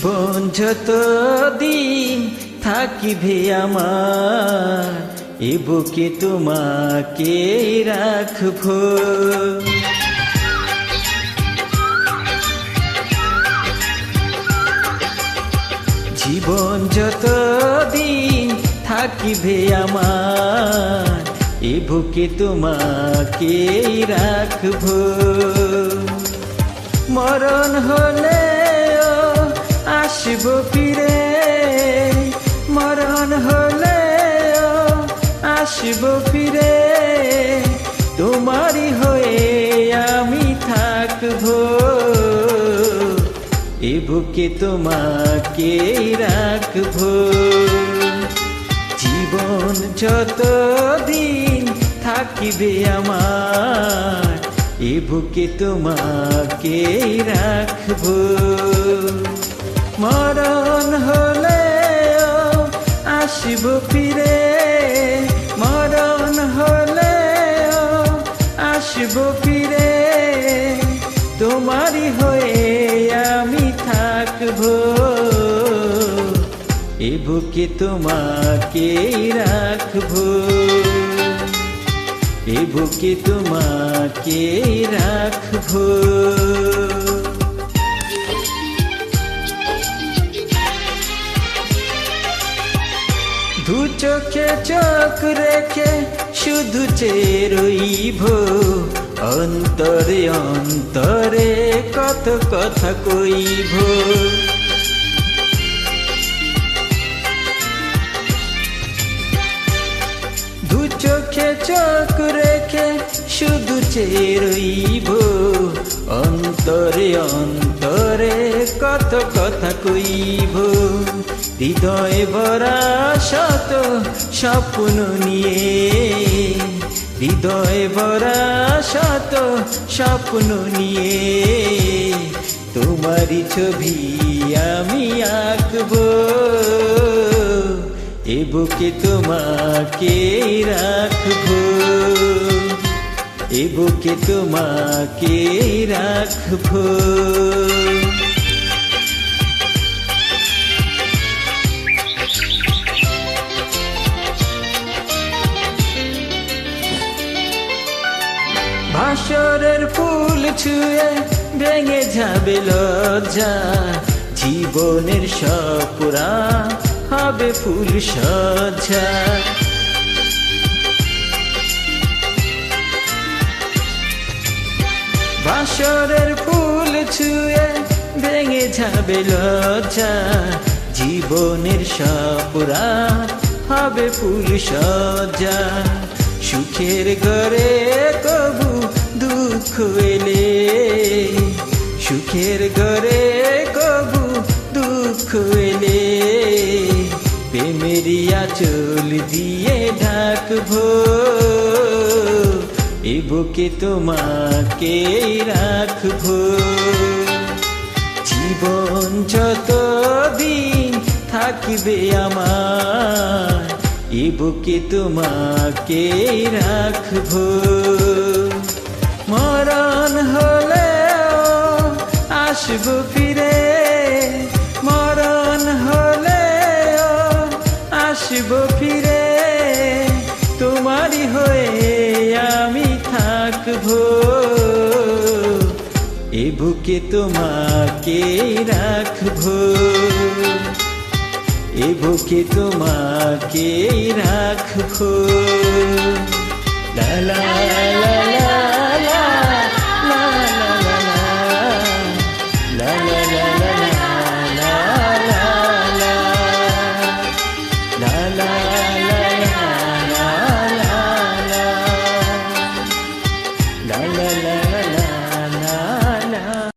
জীবন যতদিন থাকিবে আমার, এ বুকে তোমাকে রাখবো। জীবন যতদিন থাকিবে আমার, এ বুকে তোমাকে রাখবো। মরণ হলে আসবো ফিরে, মরণ হলে আসবো ফিরে, তোমারই হয়ে আমি থাকবো। এ বুকে তোমাকে রাখবো। জীবন যতদিন থাকিবে আমার, এ বুকে তোমাকে রাখবো। মরণ হলে আসবো ফিরে, মরণ হলে আসবো ফিরে, তোমারই হয়ে আমি থাকবো। এ বুকে তোমাকে রাখবো, এ বুকে তোমাকে রাখবো। দু চোখে চোখ রেখে শুধু চেয়ে রইব, অন্তরে অন্তরে কত কথা কইব। দু চোখে চোখ রেখে শুধু চেয়ে রইব, অন্তরে অন্তরে কত কথা কইব। হৃদয় ভরা শত স্বপ্ন নিয়ে, হৃদয় ভরা শত স্বপ্ন নিয়ে, তোমারই ছবি আমি আঁকবো। এ বুকে তোমাকে রাখবো, এ বুকে তোমাকে রাখবো। ভাসরের ফুল ছুঁয়ে ভেঙে যাবে লজ্জা, জীবনের সপুরা হবে ফুল সজ্জা। ভাসরের ফুল ছুঁয়ে ভেঙে যাবে লজ্জা, জীবনের সপুরা হবে ফুল সজ্জা। সুখের ঘরে কবু দুঃখ এলে, সুখের ঘরে কবু দুঃখ এলে, প্রেমের আঁচল দিয়ে ঢাকবো। এ বুকে তোমাকে রাখবো। জীবন যতদিন থাকিবে আমার, এ বুকে তোমাকে রাখবো। মরণ হলে আসবো ফিরে, মরণ হলে আসবো ফিরে, তোমারই হয়ে আমি থাকবো। এ বুকে তোমাকে রাখবো, এ বুকে তোমাকে রাখবো। লা লা লা লা লা লা লা লা লা লা লা লা লা লা লা লা লা লা।